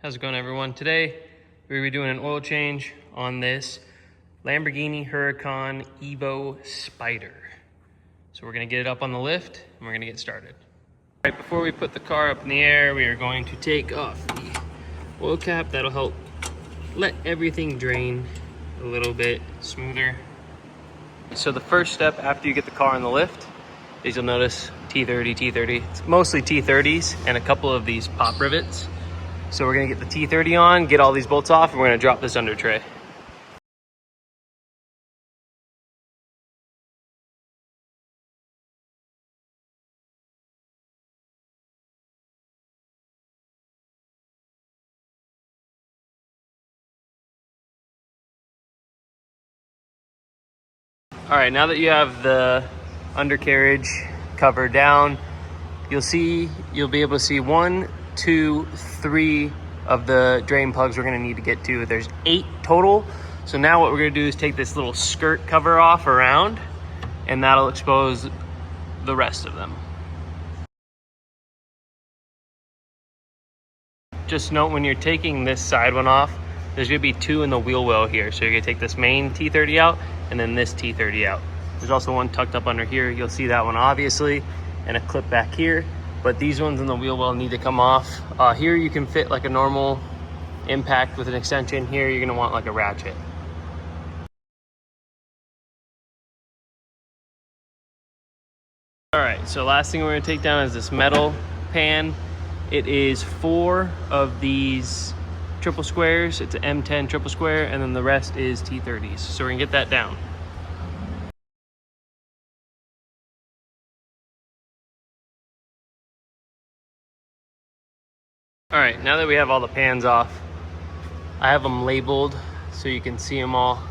How's it going, everyone? Today we're gonna be doing an oil change on this Lamborghini Huracan Evo Spyder. So we're gonna get it up on the lift and we're gonna get started. Right before we put the car up in the air, we are going to take off the oil cap. That'll help let everything drain a little bit smoother. So the first step after you get the car on the lift is you'll notice T30. It's mostly T30s and a couple of these pop rivets. So we're gonna get the T30 on, get all these bolts off, and we're gonna drop this under tray. All right, now that you have the undercarriage cover down, you'll be able to see 1, 2, 3 of the drain plugs we're gonna need to get to. There's 8 total. So now what we're gonna do is take this little skirt cover off around, and that'll expose the rest of them. Just note when you're taking this side one off, there's gonna be 2 in the wheel well here. So you're gonna take this main T30 out and then this T30 out. There's also one tucked up under here. You'll see that one obviously, and a clip back here. But these ones in the wheel well need to come off. Here you can fit like a normal impact with an extension. Here you're gonna want like a ratchet. All right, so last thing we're gonna take down is this metal pan. It is 4 of these triple squares. It's an M10 triple square, and then the rest is T30s. So we're gonna get that down. All right, now that we have all the pans off, I have them labeled so you can see them all.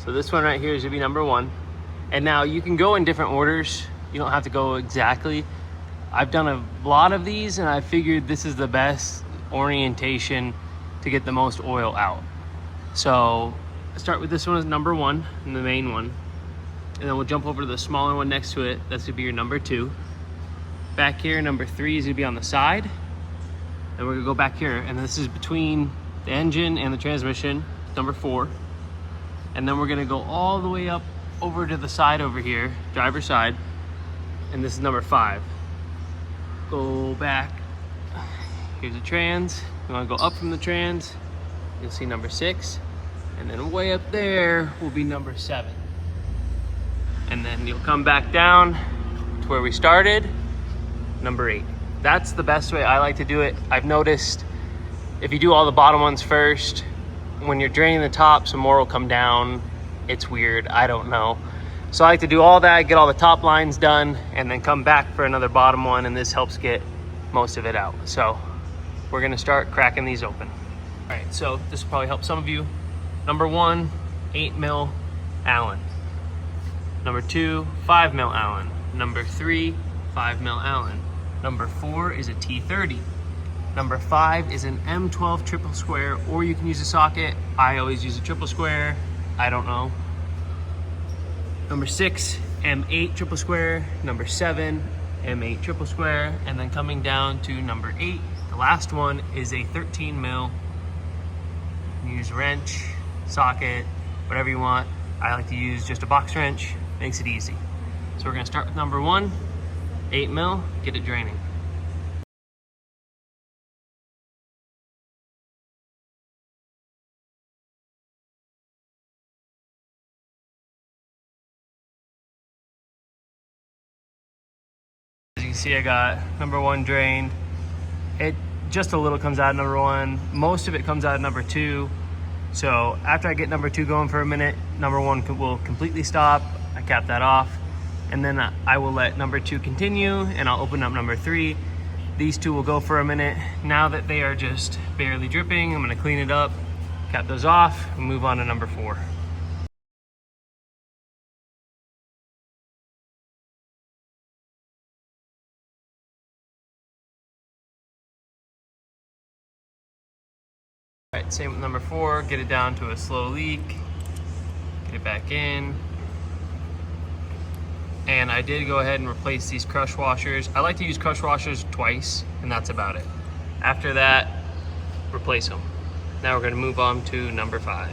So this one right here is gonna be number 1. And now you can go in different orders. You don't have to go exactly. I've done a lot of these and I figured this is the best orientation to get the most oil out. So I start with this one as number 1, and the main one. And then we'll jump over to the smaller one next to it. That's gonna be your number 2. Back here, number 3 is gonna be on the side. And we're gonna go back here, and this is between the engine and the transmission, number 4. And then we're gonna go all the way up over to the side over here, driver's side, and this is number 5. Go back, here's the trans. You wanna go up from the trans, you'll see number 6, and then way up there will be number 7. And then you'll come back down to where we started, number 8. That's the best way I like to do it. I've noticed if you do all the bottom ones first, when you're draining the top, some more will come down. It's weird, I don't know. So I like to do all that, get all the top lines done, and then come back for another bottom one, and this helps get most of it out. So we're gonna start cracking these open. All right, so this will probably help some of you. Number 1, 8 mil Allen. Number 2, 5 mil Allen. Number 3, 5 mil Allen. Number 4 is a T30. Number 5 is an M12 triple square, or you can use a socket. I always use a triple square, I don't know. Number 6, M8 triple square. Number 7, M8 triple square. And then coming down to number 8, the last one is a 13 mil. You can use wrench, socket, whatever you want. I like to use just a box wrench, makes it easy. So we're gonna start with number 1, 8 mil, get it draining. As you can see, I got number 1 drained. It just a little comes out of number 1. Most of it comes out of number 2. So after I get number 2 going for a minute, number 1 will completely stop. I cap that off. And then I will let number 2 continue, and I'll open up number 3. These 2 will go for a minute. Now that they are just barely dripping, I'm gonna clean it up, cap those off, and move on to number 4. All right, same with number 4, get it down to a slow leak, get it back in. And I did go ahead and replace these crush washers. I like to use crush washers twice, and that's about it. After that, replace them. Now we're gonna move on to number 5.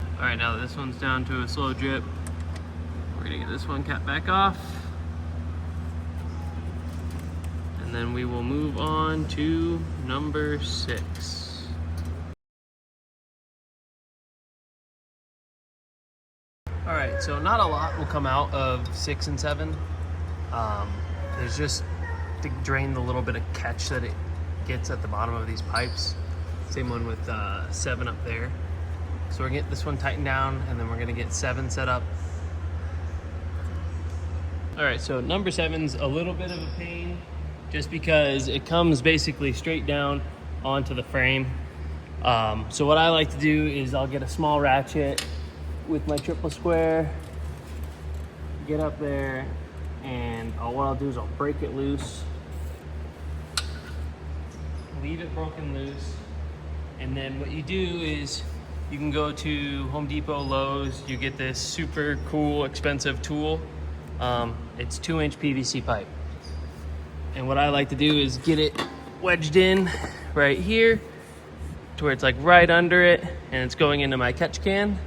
All right, now that this one's down to a slow drip, we're gonna get this one capped back off. And then we will move on to number 6. All right, so not a lot will come out of 6 and 7. There's just to drain the little bit of catch that it gets at the bottom of these pipes. Same one with 7 up there. So we're gonna get this one tightened down, and then we're gonna get 7 set up. All right, so number 7's a little bit of a pain just because it comes basically straight down onto the frame. So what I like to do is I'll get a small ratchet with my triple square, get up there, and what I'll do is I'll break it loose, leave it broken loose, and then what you do is you can go to Home Depot, Lowe's, you get this super cool, expensive tool. It's 2-inch PVC pipe. And what I like to do is get it wedged in right here to where it's like right under it, and it's going into my catch can.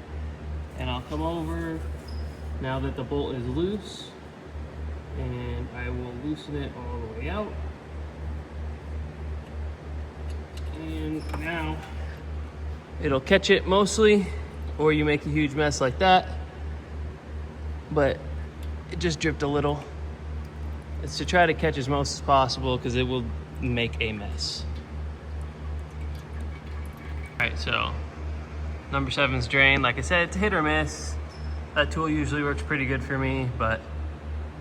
And I'll come over now that the bolt is loose, and I will loosen it all the way out. And now it'll catch it mostly, or you make a huge mess like that. But it just dripped a little. It's to try to catch as most as possible because it will make a mess. All right, so number 7's drained. Like I said, it's hit or miss. That tool usually works pretty good for me, but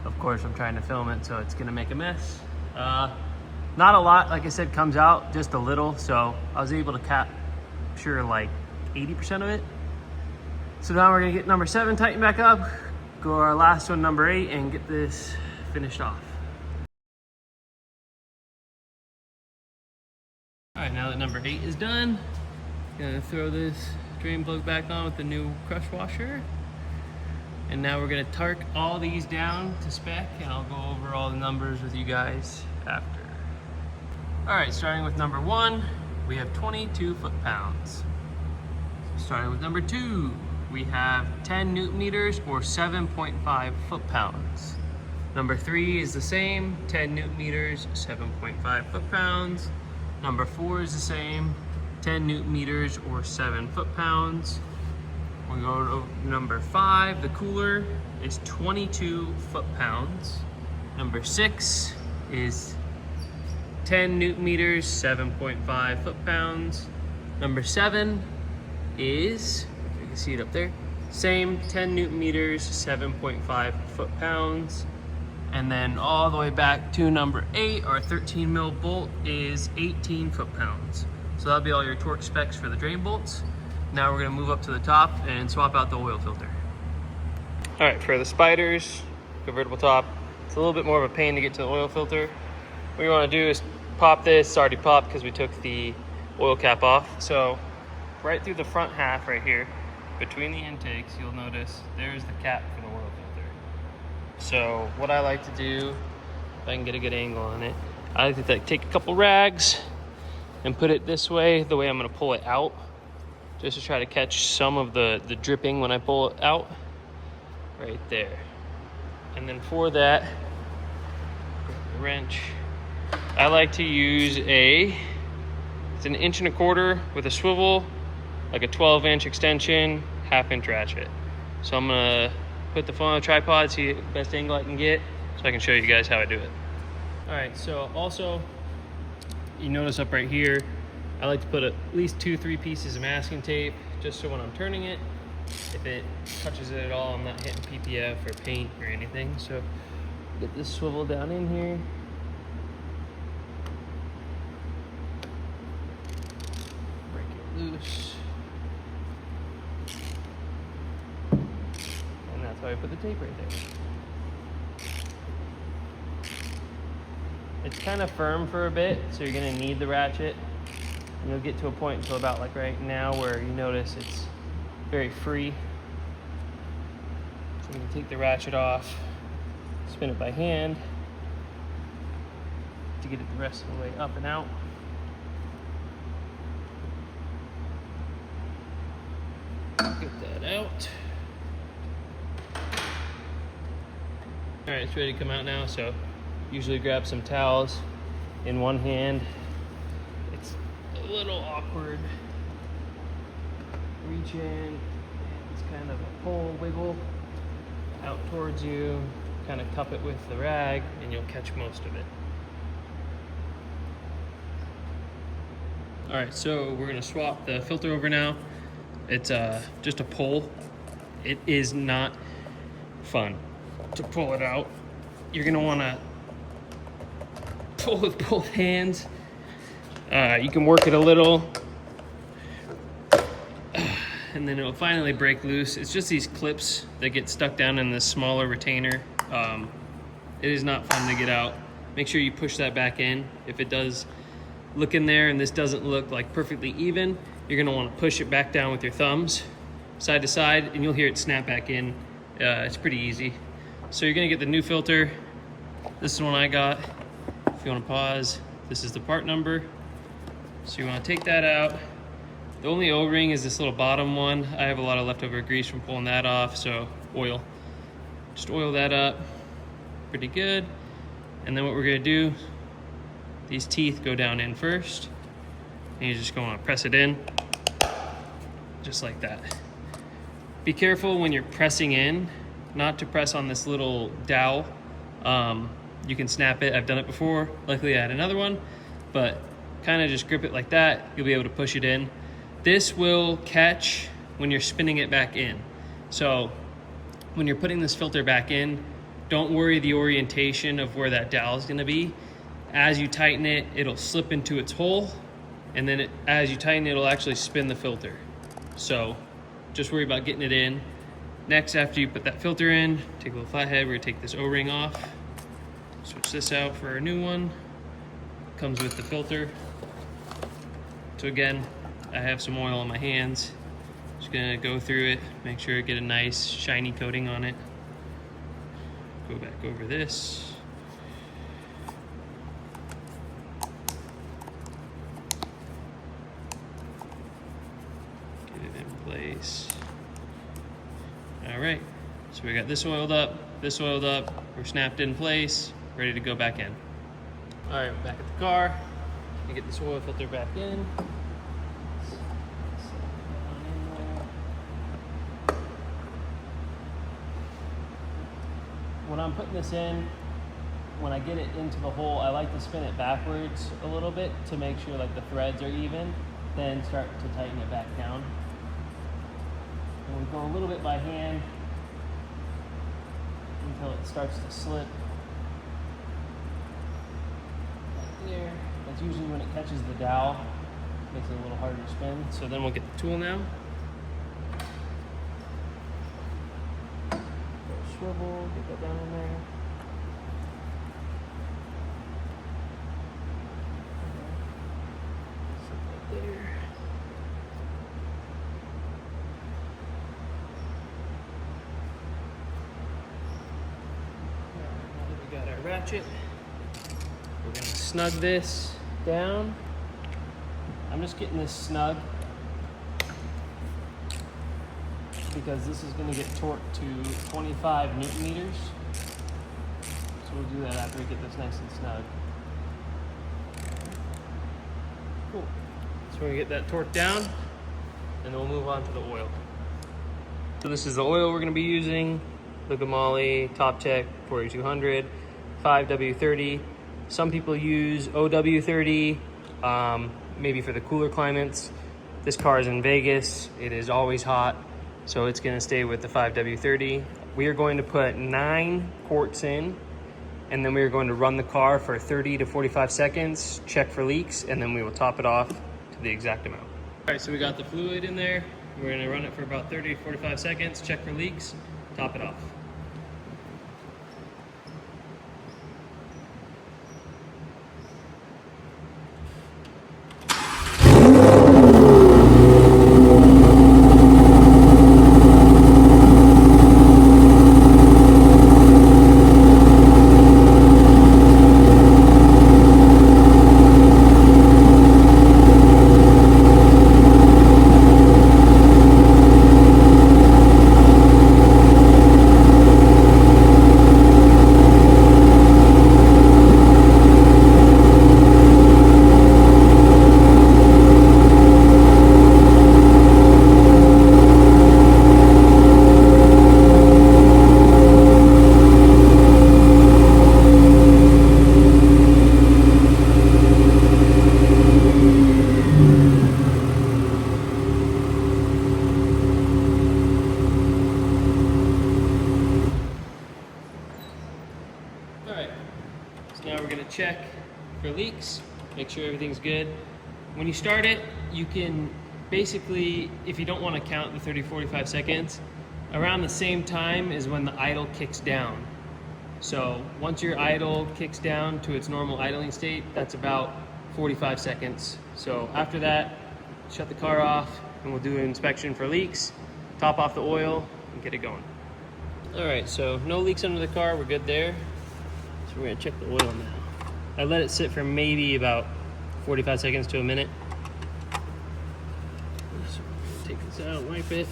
of course I'm trying to film it, so it's gonna make a mess. Not a lot, like I said, comes out, just a little. So I was able to capture like 80% of it. So now we're gonna get number 7 tightened back up, go our last one, number 8, and get this finished off. All right, now that number 8 is done, gonna throw this drain plug back on with the new crush washer. And now we're gonna torque all these down to spec, and I'll go over all the numbers with you guys after. All right, starting with number 1, we have 22 foot-pounds. Starting with number 2, we have 10 newton meters or 7.5 foot-pounds. Number 3 is the same, 10 newton meters, 7.5 foot-pounds. Number 4 is the same, 10 newton meters or 7 foot-pounds. We go to number 5, the cooler is 22 foot-pounds. Number 6 is 10 newton meters, 7.5 foot-pounds. Number 7 is, you can see it up there, same, 10 newton meters, 7.5 foot-pounds. And then all the way back to number 8, our 13 mil bolt is 18 foot-pounds. So that'll be all your torque specs for the drain bolts. Now we're gonna move up to the top and swap out the oil filter. All right, for the spyders, convertible top, it's a little bit more of a pain to get to the oil filter. What you wanna do is pop this, it's already popped because we took the oil cap off. So right through the front half right here, between the intakes, you'll notice there's the cap for the oil filter. So what I like to do, if I can get a good angle on it, I like to take a couple rags and put it this way, the way I'm gonna pull it out, just to try to catch some of the dripping when I pull it out, right there. And then for that, the wrench, I like to use it's an 1.25 inch with a swivel, like a 12-inch extension, 1/2 inch ratchet. So I'm gonna put the phone on the tripod, see the best angle I can get, so I can show you guys how I do it. All right, so also, you notice up right here, I like to put at least 2-3 pieces of masking tape, just so when I'm turning it, if it touches it at all, I'm not hitting PPF or paint or anything. So get this swivel down in here. Break it loose. And that's why I put the tape right there. It's kind of firm for a bit, so you're gonna need the ratchet. And you'll get to a point until about like right now where you notice it's very free. So you can take the ratchet off, spin it by hand, to get it the rest of the way up and out. Get that out. All right, it's ready to come out now. So usually grab some towels in one hand. It's a little awkward. Reach in, and it's kind of a pull, wiggle out towards you. Kind of cup it with the rag and you'll catch most of it. All right, so we're gonna swap the filter over now. It's just a pull. It is not fun to pull it out. You're gonna wanna pull with both hands. You can work it a little, and then it'll finally break loose. It's just these clips that get stuck down in this smaller retainer. It is not fun to get out. Make sure you push that back in. If it does look in there and this doesn't look like perfectly even, you're gonna wanna push it back down with your thumbs, side to side, and you'll hear it snap back in. It's pretty easy. So you're gonna get the new filter. This is the one I got. If you wanna pause, this is the part number. So you wanna take that out. The only O-ring is this little bottom one. I have a lot of leftover grease from pulling that off, so oil. Just oil that up pretty good. And then what we're gonna do, these teeth go down in first, and you're just gonna press it in, just like that. Be careful when you're pressing in, not to press on this little dowel. You can snap it, I've done it before. Luckily I had another one, but kind of just grip it like that. You'll be able to push it in. This will catch when you're spinning it back in. So when you're putting this filter back in, don't worry the orientation of where that dowel is gonna be. As you tighten it, it'll slip into its hole, and then as you tighten it, it'll actually spin the filter. So just worry about getting it in. Next, after you put that filter in, take a little flathead, we're gonna take this O-ring off, switch this out for a new one. Comes with the filter. So again, I have some oil on my hands. Just gonna go through it, make sure I get a nice shiny coating on it. Go back over this. Get it in place. All right, so we got this oiled up, we're snapped in place, ready to go back in. All right, back at the car. You get this oil filter back in. When I'm putting this in, when I get it into the hole, I like to spin it backwards a little bit to make sure like the threads are even, then start to tighten it back down. And we go a little bit by hand until it starts to slip. Right there. That's usually when it catches the dowel. Makes it a little harder to spin. So then we'll get the tool now. Swivel, get that down in there. Set that there. Now that we got our ratchet, we're gonna snug this down. I'm just getting this snug because this is going to get torqued to 25 Newton meters. So we'll do that after we get this nice and snug. Cool. So we're going to get that torqued down, and then we'll move on to the oil. So this is the oil we're going to be using. Liquid Moly, Top Tech 4200, 5W30. Some people use OW30, maybe for the cooler climates. This car is in Vegas. It is always hot. So it's gonna stay with the 5W30. We are going to put 9 quarts in, and then we are going to run the car for 30 to 45 seconds, check for leaks, and then we will top it off to the exact amount. All right, so we got the fluid in there. We're gonna run it for about 30 to 45 seconds, check for leaks, top it off. So now we're gonna check for leaks, make sure everything's good. When you start it, you can basically, if you don't want to count the 30-45 seconds, around the same time is when the idle kicks down. So once your idle kicks down to its normal idling state, that's about 45 seconds. So after that, shut the car off and we'll do an inspection for leaks, top off the oil, and get it going. All right, so no leaks under the car, we're good there. So we're gonna check the oil now. I let it sit for maybe about 45 seconds to a minute. So we're gonna take this out, wipe it.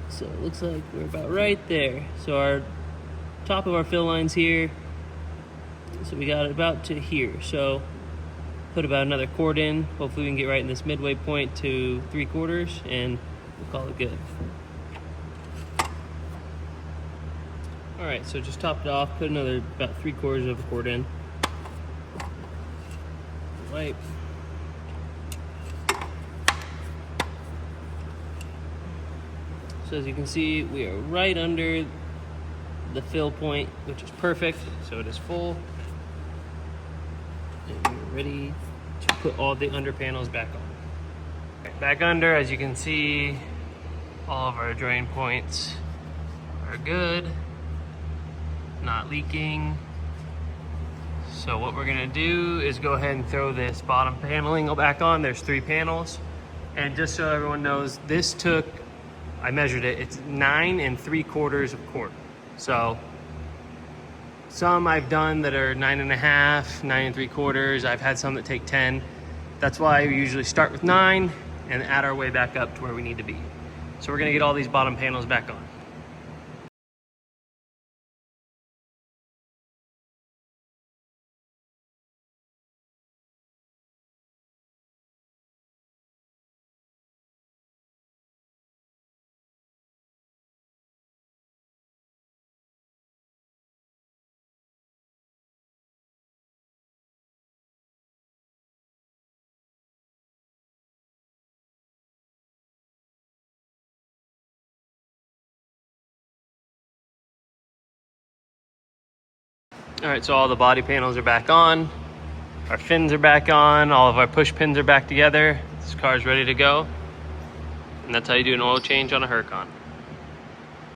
So it looks like we're about right there. So our top of our fill line's here. So we got it about to here. So put about another quart in. Hopefully we can get right in this midway point to 3/4 and we'll call it good. All right, so just topped it off, put another about 3/4 of a quart in. Wipe. So as you can see, we are right under the fill point, which is perfect. So it is full. And we're ready to put all the under panels back on. Back under, as you can see, all of our drain points are good, not leaking. So what we're gonna do is go ahead and throw this bottom paneling back on. There's 3 panels. And just so everyone knows, this took, I measured it, it's 9 3/4 quart. So some I've done that are 9.5, 9 3/4. I've had some that take 10. That's why we usually start with 9 and add our way back up to where we need to be. So we're gonna get all these bottom panels back on. All right, so all the body panels are back on. Our fins are back on. All of our push pins are back together. This car's ready to go. And that's how you do an oil change on a Huracan.